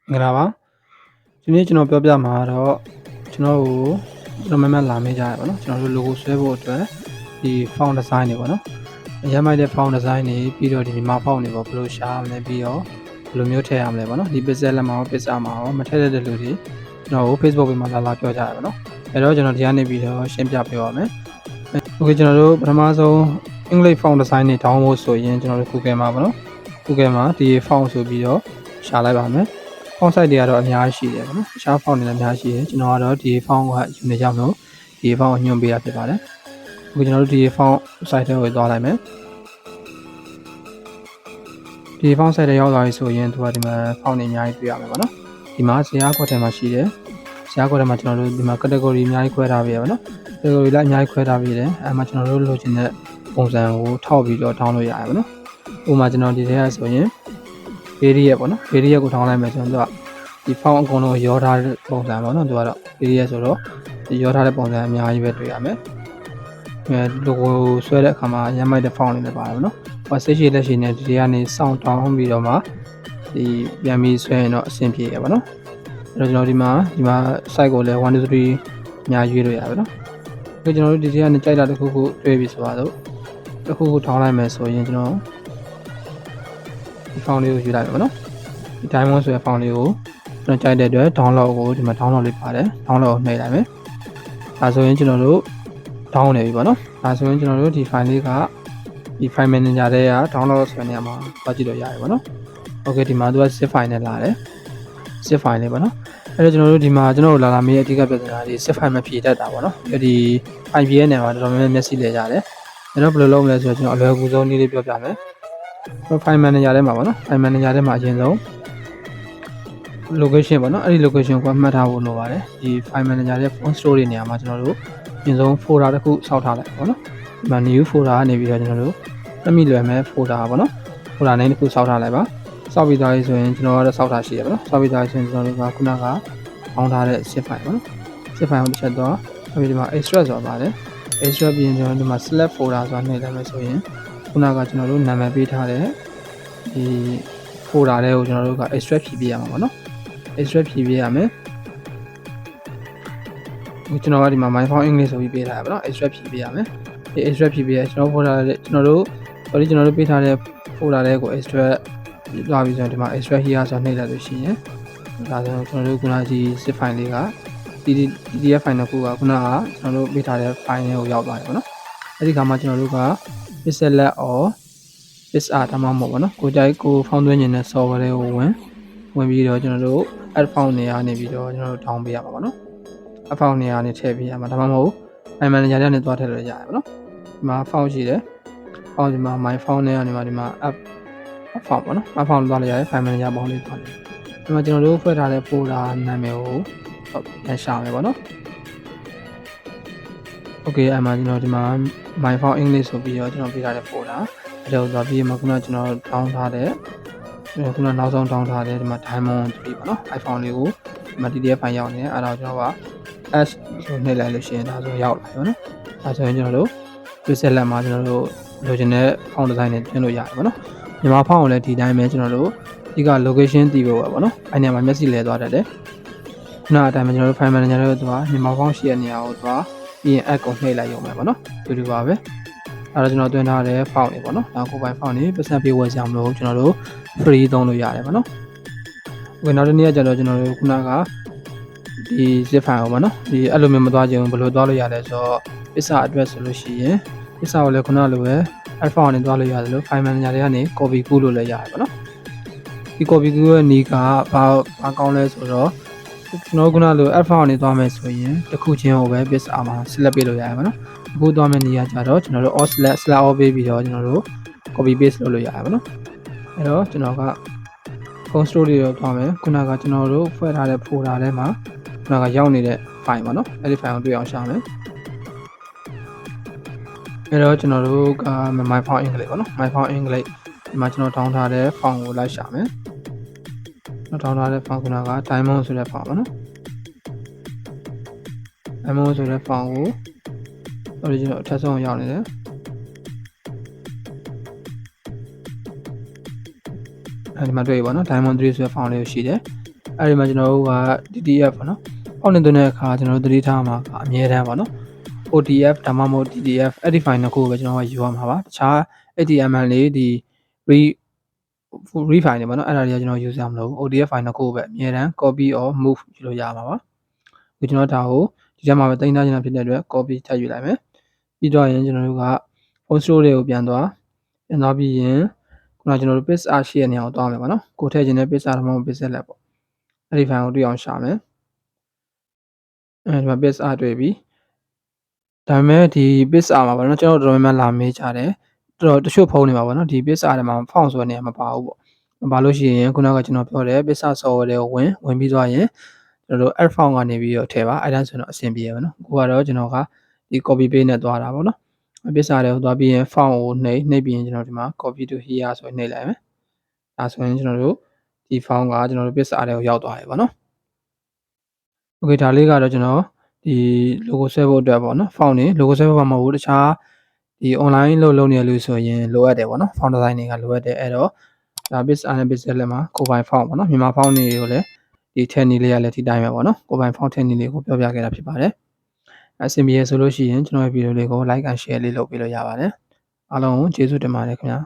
မင်္ဂလာပါဒီနေ့ကျွန်တော်ပြောပြမှာတော့ကျွန်တော်တို့ကျွန်တော်မှလာမေးကြရပါတော့ကျွန်တော်တို့ logo ဆွဲဖို့အတွက်ဒီ font design တွေပေါ့နော်အရမ်းမိုက်တဲ့ font design တွေပြီးတော့ဒီမြန်မာ font တွေပေါ့ဘယ်လိုရှာရမလဲပြီးတော့ဘယ်လိုမျိုးထည့်ရမလဲပေါ့နော်ဒီ pixel လက်မှာရော pixel မှာရောမထည့်တဲ့လူတွေကျွန်တော်တို့ Facebook ပေါ်မှာလာပြောကြရပါတော့အဲ့တော့ကျွန်တော်ဒီကနေပြီးတော့ရှင်းပြပေးပါမယ်โอเคကျွန်တော်တို့ပထမဆုံး English font design တွေ download ဆိုရင်ကျွန်တော်တို့ Google မှာပေါ့နော် Google မှာဒီ font ဆိုပြီးတော့ရှာလိုက်ပါမယ်font site တွေကတော့အများကြီးရှိတယ်ပေါ့နော်တခြား font တွေလည်းအများကြီးရှိတယ်ကျွန်တော်ကတော့ဒီ font ကယူနေကြမလို့ဒီ font ကိုညွှန်ပေးရဖြစ်ပါတယ်အခုကျွန်တော်တို့ဒီ font site တွေကိုသွားလိုက်မယ်ဒီ font site တွေရောက်လာပြီဆိုရင်သူကဒီမှာ font တွေအများကြီးတွေ့ရမယ်ပေါ့နော်ဒီမှာဇာတ်ခွက်ထဲမှာရှိတယ်ဇာတ်ခွက်ထဲမှာကျွန်တော်တို့ဒီမှာ category အများကြီးခွဲထားပေးရပါတော့ category လည်းအများကြီးခွဲထားပေးတယ်အဲမှာကျွန်တော်တို့လိုချင်တဲ့ပုံစံကိုထောက်ပြီးတော့ download ရရပါတော့ဥပမာကျွန်တော်ဒီထဲကဆိုရင် PDF ပေါ့နော် PDF ကိုထောင်းလိုက်မယ်ကျွန်တော်တို့ကဒီ font အကုန်လုံးရောထားတဲ့ပုံစံပေါ့နော်သူကတော့ PDF ဆိုတော့ဒီရောထားတဲ့ပုံစံအများကြီးပဲတွေ့ရမယ်အဲ logo ဆွဲတဲ့အခါမှာရမ်းမိုက်တဲ့ font တွေလည်းပါတယ်ပေါ့နော်ဟိုစိတ်ရှိလက်ရှိနဲ့ဒီကနေစောင့်တောင်းပြီးတော့မှဒီပြန်ပြီးဆွဲရင်တော့အဆင်ပြေရပါတော့အဲ့တော့ကျွန်တော်ဒီမှာ site ကိုလည်း1 2 3အများကြီးရွေးလို့ရပါတော့အခုကျွန်တော်တို့ဒီထဲကနေကြိုက်တာတစ်ခုခုတွေ့ပြီဆိုပါတော့တစ်ခုခုထောင်းလိုက်မယ်ဆိုရင်ကျွန်တော်ဒီ font လေးကိုယူလိုက်ပါတော့ဒီ diamond ဆိုတဲ့ font လေးကိုကျွန်တော်ကြိုက်တဲ့အတွက် download ကိုဒီမှာ download လေးပါတယ် download ကိုနှိပ်လိုက်မယ်ဒါဆိုရင်ကျွန်တော်တို့ download နေပြီပေါ့နော်ဒါဆိုရင်ကျွန်တော်တို့ဒီ file လေးကဒီ file manager ထဲက download ဆိုတဲ့နေရာမှာသွားကြည့်လို့ရတယ်ပေါ့နော် okay ဒီမှာသူက zip file နဲ့လာတယ် zip file လေးပေါ့နော်အဲ့တော့ကျွန်တော်တို့ဒီမှာကျွန်တော်တို့လာမေးအဓိကပြဿနာဒီ zip file မဖြည့်တတ်တာပေါ့နော်ဒီ file ရဲ့နေရာမှာတော်တော်များများမျက်စိလဲကြတယ်အဲ့တော့ဘယ်လိုလုပ်မလဲဆိုတော့ကျွန်တော်အလွယ်ကူဆုံးနည်းလေးပြောပြမယ် file manager ထဲမှာပေါ့နော် file manager ထဲမှာအရင်ဆုံး location ပေါ့နော်အဲ့ဒီ location ကိုမှတ်ထားဖို့လိုပါတယ်ဒီ file manager ရဲ့ phone store တွေနေရာမှာကျွန်တော်တို့အရင်ဆုံး folder တစ်ခုစောက်ထားလိုက်ပေါ့နော်ဒီမှာ new folder ကနေပြီးတော့ကျွန်တော်တို့အမိလွယ်မဲ့ folder ပေါ့နော် folder name တစ်ခုစောက်ထားလိုက်ပါစောက်ပြီးသားဆိုရင်ကျွန်တော်ကတော့စောက်ထားရှိရပါတော့စောက်ပြီးသားဆိုရင်ကျွန်တော်တို့ကခုနကပေါင်းထားတဲ့ zip file ပေါ့နော် zip file ကိုတစ်ချက်တော့ပြီးဒီမှာ extract ဆိုတာပါတယ် extract ပြီးရင်ကျွန်တော်တို့ဒီမှာ select folder ဆိုတာနှိပ်လိုက်မယ်ဆိုရင်ခုနကကျွန်တော်တို့နာမည်ပေးထားတဲ့ဒီ folder တွေကိုကျွန်တော်တို့က extract ဖြည့်ပေးရမှာပေါ့နော် extract ဖြည့်ပေးရမယ်ကျွန်တော်ကဒီမှာ my font english ဆိုပြီးပေးထားရပါတော့ extract ဖြည့်ပေးရမယ်ဒီ extract ဖြည့်ပေးရကျွန်တော် folder ကျွန်တော်တို့ပေးထားတဲ့ folder တွေကို extract လာပြီးဆိုရင်ဒီမှာ extract here ဆိုနှိပ်လိုက်လို့ရှိရင်ဒါဆိုကျွန်တော်တို့ခုနကဒီ zip file လေးက PDF file တစ်ခုကခုနကကျွန်တော်တို့ပေးထားတဲ့ file တွေကိုရောက်သွားတယ်ပေါ့နော်အဲ့ဒီခါမှာကျွန်တော်တို့က pixel lab or pixar ဒါမှမဟုတ်ပေါ့နော်ကိုကြိုက်ကို font သွင်းနေတဲ့ software တွေကိုဝင်ပြီးတော့ကျွန်တော်တို့ add font တွေကနေပြီးတော့ကျွန်တော်တို့ down ပေးရမှာပေါ့နော် add font တွေကနေထည့်ပေးရမှာဒါမှမဟုတ် file manager တွေကနေသွားထည့်လို့ရတယ်ပေါ့နော်ဒီမှာ font ရှိတယ် font ဒီမှာ my font နဲ့ကနေမှာဒီမှာ add font ပေါ့နော် add font သွားလို့ရတယ် file manager ပေါင်းလေးသွားတယ်ဒီမှာကျွန်တော်တို့ဖွဲ့ထားတဲ့ folder နာမည်ကိုပြန်ရှာမယ်ပေါ့နော် okay အဲ့မှာကျွန်တော်ဒီမှာ my font english ဆိုပြီးတော့ကျွန်တော်ပေးထားတဲ့ folder အဲ့ဒါကိုသွားပြီးမှခုနကကျွန်တော် down ထားတဲ့ခုနနောက်ဆုံး down ထားတဲ့ဒီမှာ diamond 3ပေါ့နော် iPhone လေးကိုဒီမှာ PDF file ရောက်နေတယ်အဲ့ဒါကိုကျွန်တော်က S ဆိုနှိပ်လိုက်လို့ရှိရင်ဒါဆိုရောက်လာပြီပေါ့နော်ဒါဆိုရင်ကျွန်တော်တို့ pixel lab မှာကျွန်တော်တို့လိုချင်တဲ့ font design တွေပြင်လို့ရတယ်ပေါ့နော်မြန်မာ font ကိုလည်းဒီတိုင်းပဲကျွန်တော်တို့ဒီက location တည်ဖို့ပဲပေါ့နော်အဲ့နေရာမှာမျက်စိလဲသွားတတ်တယ်ခုနအတိုင်းပဲကျွန်တော်တို့ file manager တွေသွားမြန်မာ font ရှိတဲ့နေရာကိုသွားပြီးရင် add ကိုနှိပ်လိုက်ရုံပဲပေါ့နော်တူပါပဲအဲ့တော့ကျွန်တော်တွင်းထားတဲ့ font တွေပေါ့နော်ဒါကိုပိုင် font တွေပတ်စံပေးဝယ်စရာမလိုကျွန်တော်တို့ free သုံးလို့ရတယ်ပေါ့နော်။နောက်တစ်နေ့ကကျတော့ကျွန်တော်တို့ခုနကဒီ zip file ကိုပေါ့နော်ဒီအဲ့လိုမျိုးမသွားချင်ဘူးဘယ်လိုသွားလို့ရလဲဆိုတော့ pixar address ဆိုလို့ရှိရင် pixar ကိုလည်းခုနလိုပဲ iPhone နဲ့သွားလို့ရတယ်လို့ file manager တွေကနေ copy ကူးလို့လည်းရတယ်ပေါ့နော်။ဒီ copy ကူးရဲ့နီးကဘာကောင်းလဲဆိုတော့ကျွန်တော်ခုနလို iPhone နဲ့သွားမယ်ဆိုရင်တစ်ခုချင်းကိုပဲ pixar မှာ select ပေးလို့ရတယ်ပေါ့နော်။အခုသွားမယ့်နေရာကျတော့ကျွန်တော်တို့ all select all ပေးပြီးတော့ကျွန်တော်တို့ copy paste လုပ်လို့ရတယ်ပေါ့နော်။အဲ့တော့ကျွန်တော်က phone store တွေတော့သွားမယ်ခုနကကျွန်တော်တို့ဖွဲ့ထားတဲ့ folder ထဲမှာခုနကရောက်နေတဲ့ file ပေါ့နော်အဲ့ဒီ file ကိုတွေ့အောင်ရှာမယ်အဲ့တော့ကျွန်တော်တို့က my font english ပေါ့နော် my font english ဒီမှာကျွန်တော် down ထားတဲ့ font ကိုလိုက်ရှာမယ်ကျွန်တော် down ထားတဲ့ font ခုနက diamond ဆိုတဲ့ font ပေါ့နော် diamond ဆိုတဲ့ font ကို original အထက်ဆုံးရောက်နေတယ်အဲဒီမှာတွေ့ပြီပေါ့နော် diamond 3ဆိုတဲ့ font လေးကိုရှိတယ် အဲ့ဒီမှာကျွန်တော်တို့က DTF ပေါ့နော်ဖောက်နေသွင်းတဲ့အခါကျွန်တော်တို့သတိထားမှာကအမြဲတမ်းပေါ့နော် OTF ဒါမှမဟုတ် DTF အဲ့ဒီ file နှစ်ခုကိုပဲကျွန်တော်ကယူရမှာပါတခြား HTML လေးဒီ refile နေပေါ့နော်အဲ့ဒါတွေကကျွန်တော်ယူစရာမလိုဘူး OTF file နှစ်ခုကိုပဲအမြဲတမ်း copy or move ယူလို့ရမှာပါဒီကျွန်တော်ဒါကိုဒီထဲမှာပဲတင်ထားခြင်းဖြစ်တဲ့အတွက် copy ထပ်ယူလိုက်မယ်ပြီးတော့ရင်ကျွန်တော်တို့က home store တွေကိုပြန်သွားပြီးရင်ခုနကျွန်တော်တို့ page အားရှိတဲ့နေရာကိုသွားမယ်ပေါ့နော်ကိုထည့်ခြင်းတဲ့ page အားတော့မဟုတ် page လက်ပေါ့အဲ့ဒီ file ကိုတွေ့အောင်ရှာမယ်အဲဒီမှာ page အားတွေ့ပြီဒါပေမဲ့ဒီ page အားမှာပေါ့နော်ကျွန်တော်တို့တော်တော်များများလာမေးကြတယ်တော်တချို့ဖုန်းနေမှာပေါ့နော်ဒီ page အားထဲမှာ font ဆိုတဲ့နေရာမပါဘူးပေါ့မပါလို့ရှိရင်ခုနကကျွန်တော်ပြောတယ် page software တွေကိုဝင်ပြီးသွားရင်ကျွန်တော်တို့ add font ကနေပြီးတော့ထည့်ပါအဲ့ဒါဆိုတော့အဆင်ပြေရပါတော့ကိုကတော့ကျွန်တော်ကဒီ copy paste နဲ့သွားတာပေါ့နော်ပစ္စတွေကိုသွားပြီးရင် font ကိုနှိပ်ပြီးရင်ကျွန်တော်ဒီမှာ copy to here ဆိုရင်နှိပ်လိုက်မယ်ဒါဆိုရင်ကျွန်တော်တို့ဒီ font ကကျွန်တော်တို့ပစ္စတွေကိုရောက်သွားပြီပေါ့နော် Okay ဒါလေးကတော့ကျွန်တော်ဒီ logo ဆွဲဖို့အတွက်ပေါ့နော် font နေ logo ဆွဲဖို့မှမဟုတ်ဘူးတခြားဒီ online လုပ်နေလို့ဆိုရင်လိုအပ်တယ်ပေါ့နော် font design တွေကလိုအပ်တယ်အဲ့တော့ဒါ page နဲ့ page လက်မှာကိုပိုင် font ပေါ့နော်မြန်မာ font တွေကိုလည်းဒီထည့်နည်းလေးရလည်းဒီတိုင်းပဲပေါ့နော်ကိုပိုင် font ထည့်နည်းလေးကိုပြောပြခဲ့တာဖြစ်ပါတယ်အဆင်ပြေရဆိုလို့ရှိရင်ကျွန်တော်ရဲ့ဗီဒီယိုလေးကို like and share လေးလုပ်ပေးလို့ရပါတယ်အားလုံးကိုကျေးဇူးတင်ပါတယ်ခင်ဗျာ